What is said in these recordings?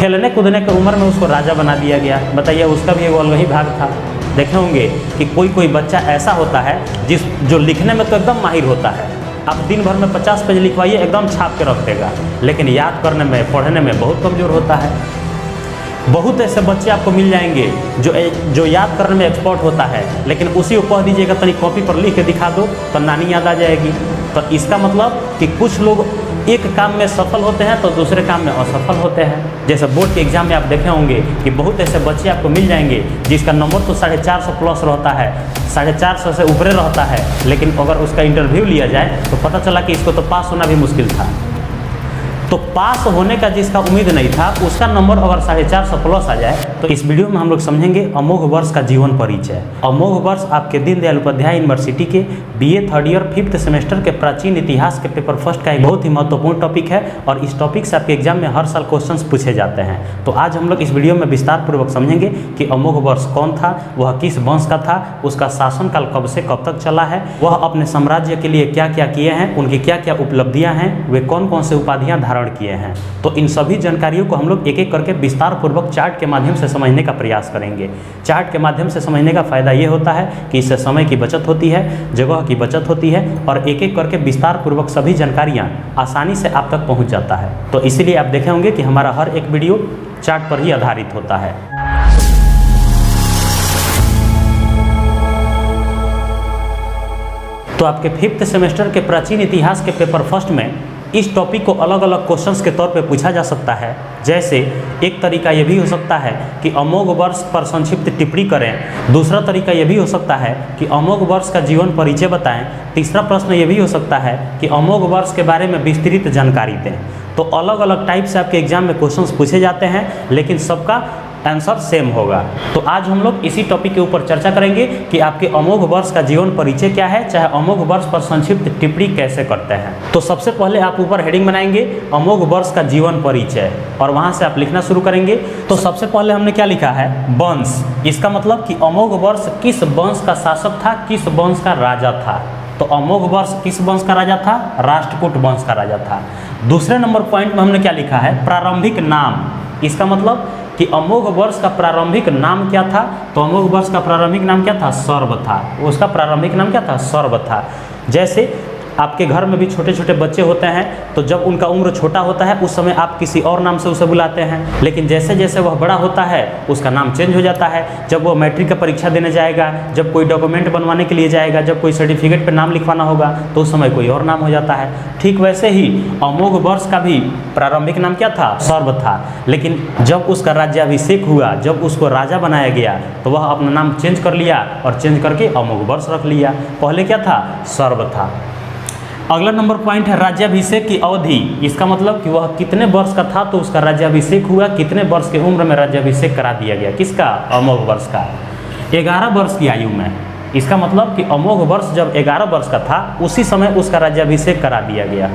खेलने कूदने की उम्र में उसको राजा बना दिया गया। बताइए, उसका भी एक अलग ही भाग था। देखे होंगे कि कोई कोई बच्चा ऐसा होता है जो लिखने में तो एकदम माहिर होता है, आप दिन भर में 50 पेज लिखवाइए एकदम छाप के रख देगा, लेकिन याद करने में पढ़ने में बहुत कमज़ोर होता है। बहुत ऐसे बच्चे आपको मिल जाएंगे जो याद करने में एक्सपर्ट होता है, लेकिन उसी को कह दीजिएगा तनी कॉपी पर लिख के दिखा दो तो नानी याद आ जाएगी। तो इसका मतलब कि कुछ लोग एक काम में सफल होते हैं तो दूसरे काम में असफल होते हैं। जैसे बोर्ड के एग्जाम में आप देखे होंगे कि बहुत ऐसे बच्चे आपको मिल जाएंगे जिसका नंबर तो 450 प्लस रहता है, 450 से ऊपर रहता है, लेकिन अगर उसका इंटरव्यू लिया जाए तो पता चला कि इसको तो पास होना भी मुश्किल था। तो पास होने का जिसका उम्मीद नहीं था, उसका नंबर अगर 450 प्लस आ जाए तो इस वीडियो में हम लोग समझेंगे अमोघ वर्ष का जीवन परिचय। अमोघ वर्ष आपके दीनदयाल उपाध्याय यूनिवर्सिटी के BA 3rd year 5th semester के प्राचीन इतिहास के पेपर फर्स्ट का एक बहुत ही महत्वपूर्ण टॉपिक है और इस टॉपिक से आपके एग्जाम में हर साल क्वेश्चंस पूछे जाते हैं। तो आज हम लोग इस वीडियो में विस्तार पूर्वक समझेंगे कि अमोघ वर्ष कौन था, वह किस वंश का था, उसका शासनकाल कब से कब तक चला है, वह अपने साम्राज्य के लिए क्या क्या किए हैं, उनकी क्या क्या उपलब्धियां हैं, वे कौन कौन से उपाधियां धारण किए हैं। तो इन सभी जानकारियों को हम लोग एक एक करके विस्तार पूर्वक चार्ट के माध्यम से समझने का प्रयास करेंगे। चार्ट के माध्यम से समझने का फायदा ये होता है कि इससे समय की बचत होती है, जगह की बचत होती है और एक एक करके विस्तार पूर्वक सभी जानकारियां आसानी से आप तक पहुंच जाता है। तो इसीलिए आप देखे होंगे कि हमारा हर एक वीडियो चार्ट पर ही आधारित होता है। तो आपके 5th सेमेस्टर के प्राचीन इतिहास के पेपर फर्स्ट में इस टॉपिक को अलग अलग क्वेश्चंस के तौर पे पूछा जा सकता है। जैसे एक तरीका ये भी हो सकता है कि अमोघ वर्ष पर संक्षिप्त टिप्पणी करें, दूसरा तरीका ये भी हो सकता है कि अमोघ वर्ष का जीवन परिचय बताएं, तीसरा प्रश्न ये भी हो सकता है कि अमोघ वर्ष के बारे में विस्तृत जानकारी दें। तो अलग अलग टाइप से आपके एग्जाम में क्वेश्चंस पूछे जाते हैं, लेकिन सबका आंसर सेम होगा। तो आज हम लोग इसी टॉपिक के ऊपर चर्चा करेंगे कि आपके अमोघ वर्ष का जीवन परिचय क्या है, चाहे अमोघ वर्ष पर संक्षिप्त टिप्पणी कैसे करते हैं। तो सबसे पहले आप ऊपर हेडिंग बनाएंगे अमोघ वर्ष का जीवन परिचय और वहां से आप लिखना शुरू करेंगे। तो सबसे पहले हमने क्या लिखा है, वंश। इसका मतलब कि अमोघ वर्ष किस वंश का शासक था, किस वंश का राजा था। तो अमोघ वर्ष किस वंश का राजा था, राष्ट्रकूट वंश का राजा था। दूसरे नंबर पॉइंट में हमने क्या लिखा है, प्रारंभिक नाम। इसका मतलब कि अमोघ वर्ष का प्रारंभिक नाम क्या था। तो अमोघ वर्ष का प्रारंभिक नाम क्या था, सर्व था। उसका प्रारंभिक नाम क्या था, सर्व था। जैसे आपके घर में भी छोटे छोटे बच्चे होते हैं, तो जब उनका उम्र छोटा होता है उस समय आप किसी और नाम से उसे बुलाते हैं, लेकिन जैसे जैसे वह बड़ा होता है उसका नाम चेंज हो जाता है। जब वो मैट्रिक का परीक्षा देने जाएगा, जब कोई डॉक्यूमेंट बनवाने के लिए जाएगा, जब कोई सर्टिफिकेट पर नाम लिखवाना होगा तो उस समय कोई और नाम हो जाता है। ठीक वैसे ही अमोघ वर्ष का भी प्रारंभिक नाम क्या था, सर्व था। लेकिन जब उसका राज्याभिषेक हुआ, जब उसको राजा बनाया गया, तो वह अपना नाम चेंज कर लिया और चेंज करके अमोघ वर्ष रख लिया। पहले क्या था, सर्व था। अगला नंबर पॉइंट है राज्याभिषेक की अवधि। इसका मतलब कि वह कितने वर्ष का था तो उसका राज्याभिषेक हुआ, कितने वर्ष की उम्र में राज्याभिषेक करा दिया गया, किसका, अमोघ वर्ष का, 11 वर्ष की आयु में। इसका मतलब कि अमोघ वर्ष जब 11 वर्ष का था उसी समय उसका राज्याभिषेक करा दिया गया।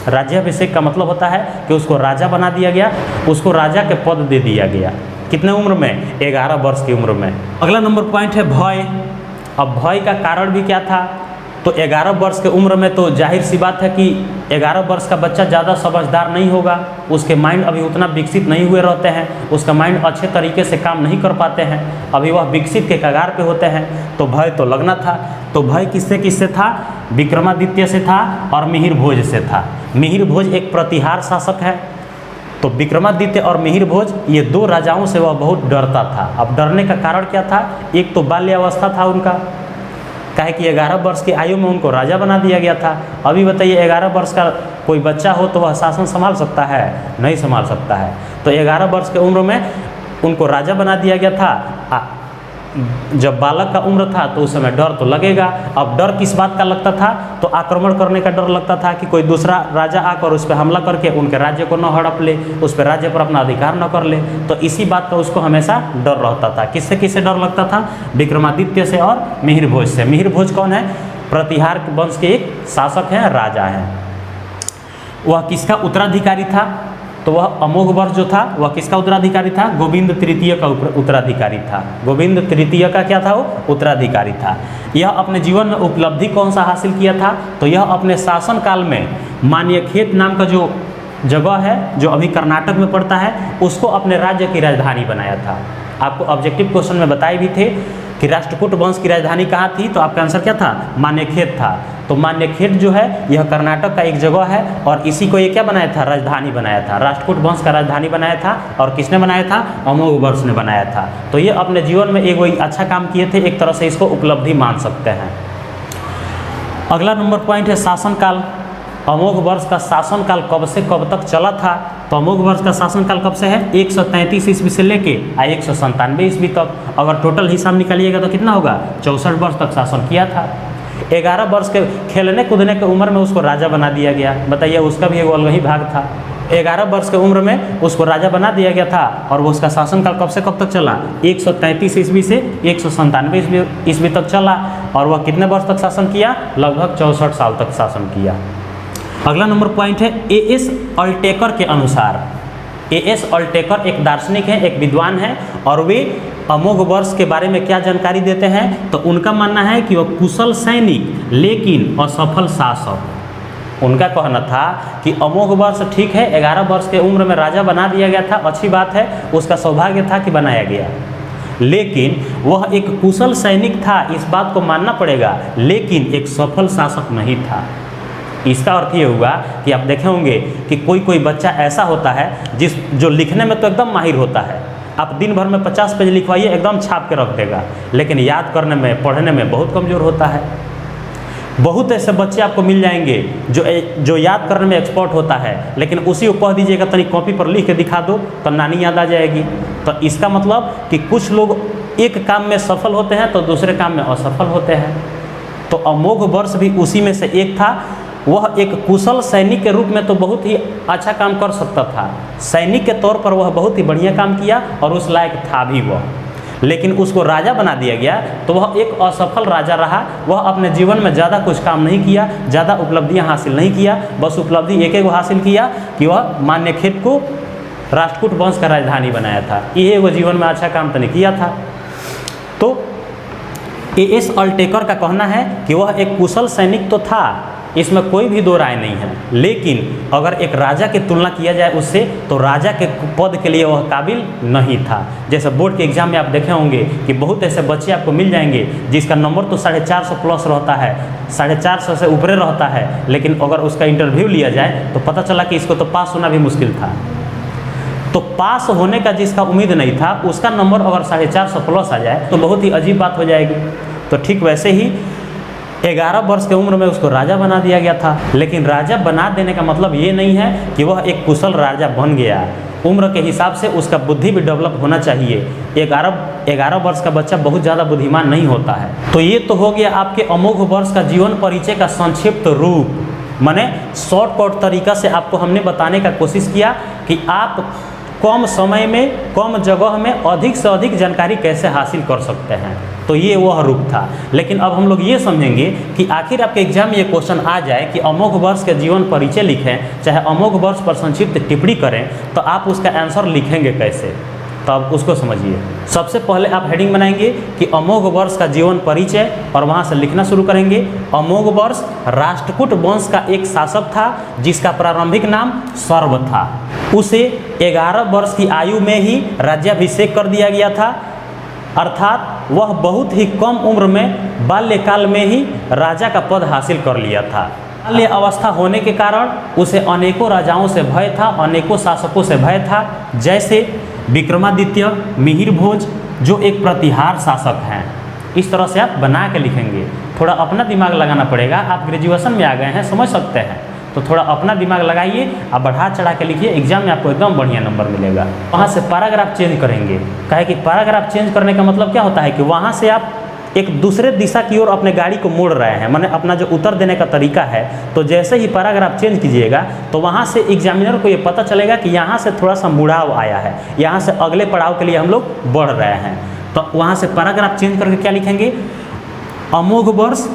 राज्याभिषेक का मतलब होता है कि उसको राजा बना दिया गया, उसको राजा के पद दे दिया गया। कितने उम्र में, 11 वर्ष की उम्र में। अगला नंबर पॉइंट है भय। अब भय का कारण भी क्या था, तो 11 वर्ष के उम्र में तो जाहिर सी बात है कि 11 वर्ष का बच्चा ज़्यादा समझदार नहीं होगा, उसके माइंड अभी उतना विकसित नहीं हुए रहते हैं, उसका माइंड अच्छे तरीके से काम नहीं कर पाते हैं, अभी वह विकसित के कगार पे होते हैं, तो भय तो लगना था। तो भय किससे किससे था, विक्रमादित्य से था और मिहिर भोज से था। मिहिर भोज एक प्रतिहार शासक है, तो विक्रमादित्य और मिहिर भोज ये दो राजाओं से वह बहुत डरता था। अब डरने का कारण क्या था, एक तो बाल्यावस्था था उनका, काहे कि 11 वर्ष की आयु में उनको राजा बना दिया गया था। अभी बताइए 11 वर्ष का कोई बच्चा हो तो वह शासन संभाल सकता है, नहीं संभाल सकता है। तो 11 वर्ष की उम्र में उनको राजा बना दिया गया था। जब बालक का उम्र था तो उस समय डर तो लगेगा। अब डर किस बात का लगता था, तो आक्रमण करने का डर लगता था कि कोई दूसरा राजा आकर उस पर हमला करके उनके राज्य को न हड़प ले, उस पर राज्य पर अपना अधिकार न कर ले। तो इसी बात का उसको हमेशा डर रहता था। किससे किससे डर लगता था, विक्रमादित्य से और मिहिर भोज से। मिहिर भोज कौन है, प्रतिहार वंश के एक शासक हैं, राजा हैं। वह किसका उत्तराधिकारी था, तो वह अमोघ वर्ष जो था वह किसका उत्तराधिकारी था, गोविंद तृतीय का उत्तराधिकारी था। गोविंद तृतीय का क्या था, वो उत्तराधिकारी था। यह अपने जीवन में उपलब्धि कौन सा हासिल किया था, तो यह अपने शासन काल में मान्यखेत नाम का जो जगह है जो अभी कर्नाटक में पड़ता है, उसको अपने राज्य की राजधानी बनाया था। आपको ऑब्जेक्टिव क्वेश्चन में बताए भी थे कि राष्ट्रकूट वंश की राजधानी कहाँ थी, तो आपका आंसर क्या था, मान्यखेत था। तो मान्यखेत जो है यह कर्नाटक का एक जगह है और इसी को ये क्या बनाया था, राजधानी बनाया था। राष्ट्रकूट वंश का राजधानी बनाया था और किसने बनाया था, अमोघवर्ष ने बनाया था। तो ये अपने जीवन में एक वही अच्छा काम किए थे, एक तरह से इसको उपलब्धि मान सकते हैं। अगला नंबर पॉइंट है शासनकाल। अमोघवर्ष का शासनकाल कब से कब तक चला था, तो अमोघवर्ष का शासनकाल कब से है, 133 ईस्वी से लेके 197 ईस्वी तक। अगर टोटल हिसाब निकालिएगा तो कितना होगा, 64 वर्ष तक शासन किया था। 11 वर्ष के खेलने कूदने की उम्र में उसको राजा बना दिया गया। बताइए, उसका भी एक अलग ही भाग था। 11 वर्ष की उम्र में उसको राजा बना दिया गया था और वो उसका शासनकाल कब से कब तक चला, 133 ईस्वी से 197 ईस्वी तक चला। और वह कितने वर्ष तक शासन किया, लगभग 64 साल तक शासन किया। अगला नंबर पॉइंट है ए.एस. अल्टेकर के अनुसार। ए.एस. अल्टेकर एक दार्शनिक हैं, एक विद्वान हैं और वे अमोघवर्ष के बारे में क्या जानकारी देते हैं, तो उनका मानना है कि वह कुशल सैनिक लेकिन असफल शासक। उनका कहना था कि अमोघवर्ष ठीक है, 11 वर्ष के उम्र में राजा बना दिया गया था, अच्छी बात है, उसका सौभाग्य था कि बनाया गया, लेकिन वह एक कुशल सैनिक था, इस बात को मानना पड़ेगा, लेकिन एक सफल शासक नहीं था। इसका अर्थ ये हुआ कि आप देखे होंगे कि कोई कोई बच्चा ऐसा होता है जो लिखने में तो एकदम माहिर होता है, आप दिन भर में 50 पेज लिखवाइए एकदम छाप के रख देगा, लेकिन याद करने में पढ़ने में बहुत कमज़ोर होता है। बहुत ऐसे बच्चे आपको मिल जाएंगे जो याद करने में एक्सपर्ट होता है, लेकिन उसी को कह दीजिएगा तनी कॉपी पर लिख के दिखा दो तो नानी याद आ जाएगी। तो इसका मतलब कि कुछ लोग एक काम में सफल होते हैं तो दूसरे काम में असफल होते हैं। तो अमोघवर्ष भी उसी में से एक था। वह एक कुशल सैनिक के रूप में तो बहुत ही अच्छा काम कर सकता था, सैनिक के तौर पर वह बहुत ही बढ़िया काम किया और उस लायक था भी वह, लेकिन उसको राजा बना दिया गया तो वह एक असफल राजा रहा। वह अपने जीवन में ज़्यादा कुछ काम नहीं किया, ज़्यादा उपलब्धियां हासिल नहीं किया, बस उपलब्धि एक हासिल किया कि वह मान्यखेत को राष्ट्रकूट वंश का राजधानी बनाया था। ये वो जीवन में अच्छा काम तो नहीं किया था। तो ए.एस. अल्टेकर का कहना है कि वह एक कुशल सैनिक तो था, इसमें कोई भी दो राय नहीं है, लेकिन अगर एक राजा की तुलना किया जाए उससे तो राजा के पद के लिए वह काबिल नहीं था। जैसे बोर्ड के एग्जाम में आप देखे होंगे कि बहुत ऐसे बच्चे आपको मिल जाएंगे जिसका नंबर तो 450 प्लस रहता है, 450 से ऊपर रहता है, लेकिन अगर उसका इंटरव्यू लिया जाए तो पता चला कि इसको तो पास होना भी मुश्किल था। तो पास होने का जिसका उम्मीद नहीं था उसका नंबर अगर 450 प्लस आ जाए तो बहुत ही अजीब बात हो जाएगी। तो ठीक वैसे ही 11 वर्ष की उम्र में उसको राजा बना दिया गया था, लेकिन राजा बना देने का मतलब ये नहीं है कि वह एक कुशल राजा बन गया। उम्र के हिसाब से उसका बुद्धि भी डेवलप होना चाहिए। 11 वर्ष का बच्चा बहुत ज़्यादा बुद्धिमान नहीं होता है। तो ये तो हो गया आपके अमोघवर्ष का जीवन परिचय का संक्षिप्त रूप, माने शॉर्टकट तरीका से आपको हमने बताने का कोशिश किया कि आप कम समय में कम जगह में अधिक से अधिक जानकारी कैसे हासिल कर सकते हैं। तो ये वह रूप था। लेकिन अब हम लोग ये समझेंगे कि आखिर आपके एग्जाम में ये क्वेश्चन आ जाए कि अमोघवर्ष के जीवन परिचय लिखें, चाहे अमोघवर्ष पर संक्षिप्त टिप्पणी करें, तो आप उसका आंसर लिखेंगे कैसे, तो अब उसको समझिए। सबसे पहले आप हेडिंग बनाएंगे कि अमोघवर्ष का जीवन परिचय और वहाँ से लिखना शुरू करेंगे। अमोघवर्ष राष्ट्रकूट वंश का एक शासक था जिसका प्रारंभिक नाम सर्व था। उसे 11 वर्ष की आयु में ही राज्याभिषेक कर दिया गया था, अर्थात वह बहुत ही कम उम्र में बाल्यकाल में ही राजा का पद हासिल कर लिया था। बाल्य अवस्था होने के कारण उसे अनेकों राजाओं से भय था, अनेकों शासकों से भय था, जैसे विक्रमादित्य, मिहिर भोज जो एक प्रतिहार शासक हैं। इस तरह से आप बना के लिखेंगे। थोड़ा अपना दिमाग लगाना पड़ेगा। आप ग्रेजुएशन में आ गए हैं, समझ सकते हैं, तो थोड़ा अपना दिमाग लगाइए, आप बढ़ा चढ़ा के लिखिए, एग्जाम में आपको एकदम बढ़िया नंबर मिलेगा। वहाँ से पैराग्राफ चेंज करेंगे। कहे कि पैराग्राफ चेंज करने का मतलब क्या होता है कि वहाँ से आप एक दूसरे दिशा की ओर अपने गाड़ी को मोड़ रहे हैं, माने अपना जो उत्तर देने का तरीका है। तो जैसे ही पैराग्राफ चेंज कीजिएगा तो वहाँ से एग्जामिनर को ये पता चलेगा कि यहाँ से थोड़ा सा मुड़ाव आया है, यहाँ से अगले पड़ाव के लिए हम लोग बढ़ रहे हैं। तो वहाँ से पैराग्राफ चेंज करके क्या लिखेंगे, अमोघवर्ष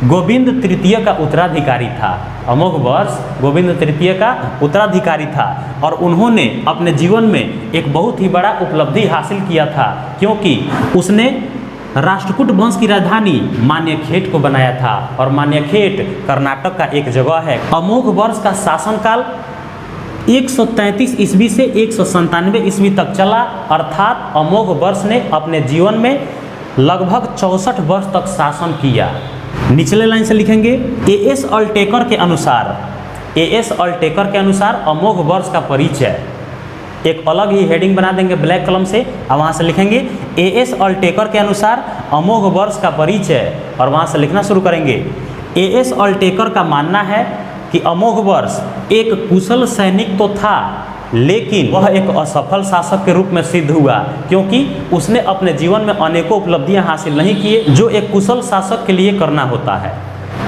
गोविंद तृतीय का उत्तराधिकारी था। अमोघवर्ष गोविंद तृतीय का उत्तराधिकारी था और उन्होंने अपने जीवन में एक बहुत ही बड़ा उपलब्धि हासिल किया था, क्योंकि उसने राष्ट्रकूट वंश की राजधानी मान्यखेट को बनाया था और मान्यखेट कर्नाटक का एक जगह है। अमोघवर्ष का शासनकाल 133 ईस्वी से 197 ईस्वी तक चला, अर्थात अमोघ वर्ष ने अपने जीवन में लगभग 64 वर्ष तक शासन किया। निचले लाइन से लिखेंगे एएस अल्टेकर के अनुसार, एएस अल्टेकर के अनुसार अमोघ वर्ष का परिचय, एक अलग ही हेडिंग बना देंगे ब्लैक कलम से और वहाँ से लिखेंगे एएस अल्टेकर के अनुसार अमोघ वर्ष का परिचय, और वहाँ से लिखना शुरू करेंगे। एएस अल्टेकर का मानना है कि अमोघ वर्ष एक कुशल सैनिक तो था, लेकिन वह एक असफल शासक के रूप में सिद्ध हुआ, क्योंकि उसने अपने जीवन में अनेकों उपलब्धियां हासिल नहीं किए जो एक कुशल शासक के लिए करना होता है।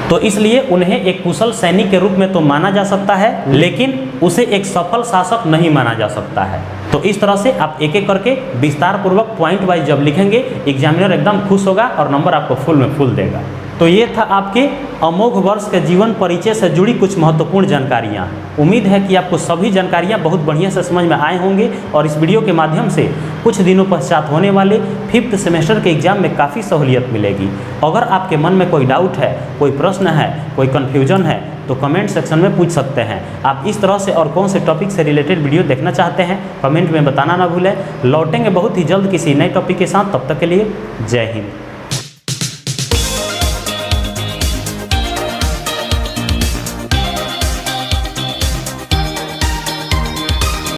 तो इसलिए उन्हें एक कुशल सैनिक के रूप में तो माना जा सकता है, लेकिन उसे एक सफल शासक नहीं माना जा सकता है। तो इस तरह से आप एक एक करके विस्तार पूर्वक पॉइंट वाइज जब लिखेंगे, एग्जामिनर एकदम खुश होगा और नंबर आपको फुल में फुल देगा। तो ये था आपके अमोघ वर्ष के जीवन परिचय से जुड़ी कुछ महत्वपूर्ण जानकारियाँ। उम्मीद है कि आपको सभी जानकारियाँ बहुत बढ़िया से समझ में आए होंगे और इस वीडियो के माध्यम से कुछ दिनों पश्चात होने वाले 5th सेमेस्टर के एग्जाम में काफ़ी सहूलियत मिलेगी। अगर आपके मन में कोई डाउट है, कोई प्रश्न है, कोई कन्फ्यूजन है, तो कमेंट सेक्शन में पूछ सकते हैं। आप इस तरह से और कौन से टॉपिक से रिलेटेड वीडियो देखना चाहते हैं कमेंट में बताना ना भूलें। लौटेंगे बहुत ही जल्द किसी नए टॉपिक के साथ, तब तक के लिए जय हिंद।